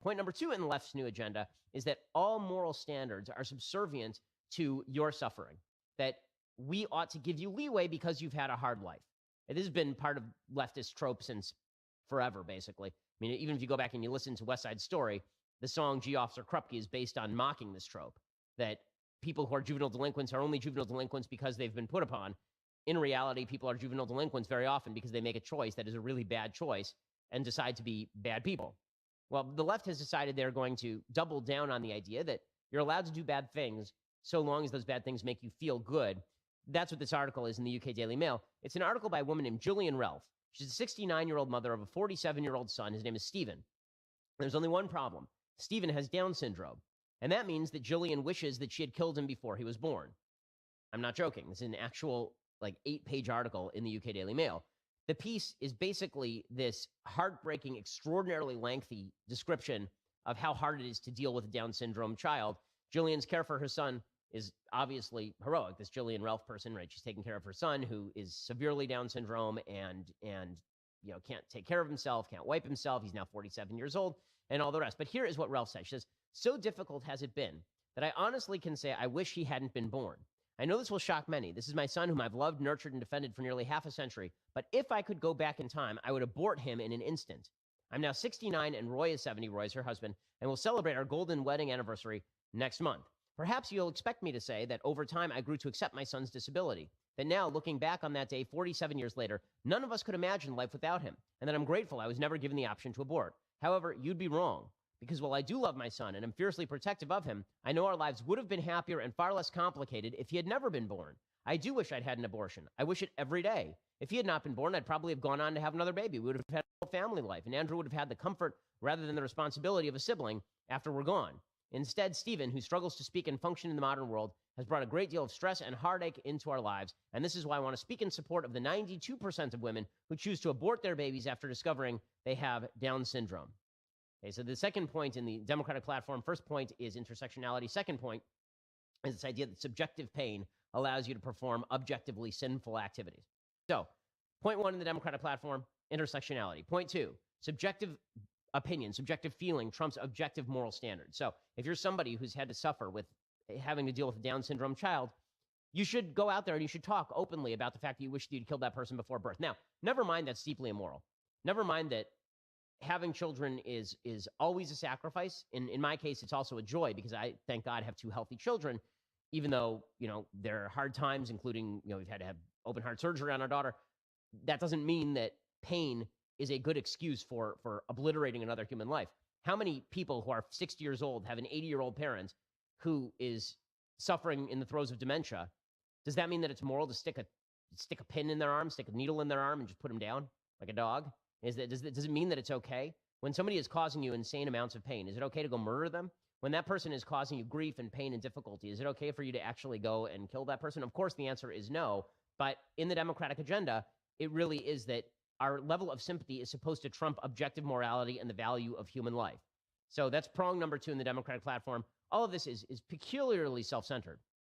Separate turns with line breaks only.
Point number 2 in the left's new agenda is that all moral standards are subservient to your suffering, that we ought to give you leeway because you've had a hard life. It has been part of leftist trope since forever, basically. I mean, even if you go back and you listen to West Side Story, the song Gee Officer Krupke is based on mocking this trope, that people who are juvenile delinquents are only juvenile delinquents because they've been put upon. In reality, people are juvenile delinquents very often because they make a choice that is a really bad choice and decide to be bad people. Well, the left has decided they're going to double down on the idea that you're allowed to do bad things so long as those bad things make you feel good. That's what this article is in the UK Daily Mail. It's an article by a woman named Gillian Ralph. She's a 69-year-old mother of a 47-year-old son. His name is Stephen. There's only one problem. Stephen has Down syndrome. And that means that Gillian wishes that she had killed him before he was born. I'm not joking. This is an actual, 8-page article in the UK Daily Mail. The piece is basically this heartbreaking, extraordinarily lengthy description of how hard it is to deal with a Down syndrome child. Gillian's care for her son is obviously heroic. This Gillian Ralph person, right? She's taking care of her son who is severely Down syndrome and can't take care of himself, can't wipe himself. He's now 47 years old and all the rest. But here is what Ralph says. She says, "So difficult has it been that I honestly can say I wish he hadn't been born. I know this will shock many. This is my son whom I've loved, nurtured, and defended for nearly half a century. But if I could go back in time, I would abort him in an instant. I'm now 69 and Roy is 70. Roy is her husband, and we'll celebrate our golden wedding anniversary next month. Perhaps you'll expect me to say that over time I grew to accept my son's disability, that now, looking back on that day 47 years later, none of us could imagine life without him, and that I'm grateful I was never given the option to abort. However, you'd be wrong, because while I do love my son and am fiercely protective of him, I know our lives would have been happier and far less complicated if he had never been born. I do wish I'd had an abortion. I wish it every day. If he had not been born, I'd probably have gone on to have another baby. We would have had a whole family life, and Andrew would have had the comfort rather than the responsibility of a sibling after we're gone. Instead, Stephen, who struggles to speak and function in the modern world, has brought a great deal of stress and heartache into our lives, and this is why I want to speak in support of the 92% of women who choose to abort their babies after discovering they have Down syndrome." Okay, so the second point in the Democratic platform, first point is intersectionality. Second point is this idea that subjective pain allows you to perform objectively sinful activities. So, point 1 in the Democratic platform, intersectionality. Point 2, subjective opinion, subjective feeling trumps objective moral standards. So, if you're somebody who's had to suffer with having to deal with a Down syndrome child, you should go out there and you should talk openly about the fact that you wish you'd killed that person before birth. Now, never mind that's deeply immoral. Never mind that having children is always a sacrifice. In my case, it's also a joy because I, thank God, have 2 healthy children, even though, there are hard times, including, we've had to have open heart surgery on our daughter. That doesn't mean that pain is a good excuse for obliterating another human life. How many people who are 60 years old have an 80-year-old parent who is suffering in the throes of dementia? Does that mean that it's moral to stick a pin in their arm, stick a needle in their arm, and just put them down like a dog? Does it mean that it's okay? When somebody is causing you insane amounts of pain, is it okay to go murder them? When that person is causing you grief and pain and difficulty, is it okay for you to actually go and kill that person? Of course, the answer is no. But in the Democratic agenda, it really is that our level of sympathy is supposed to trump objective morality and the value of human life. So that's prong number 2 in the Democratic platform. All of this is peculiarly self-centered.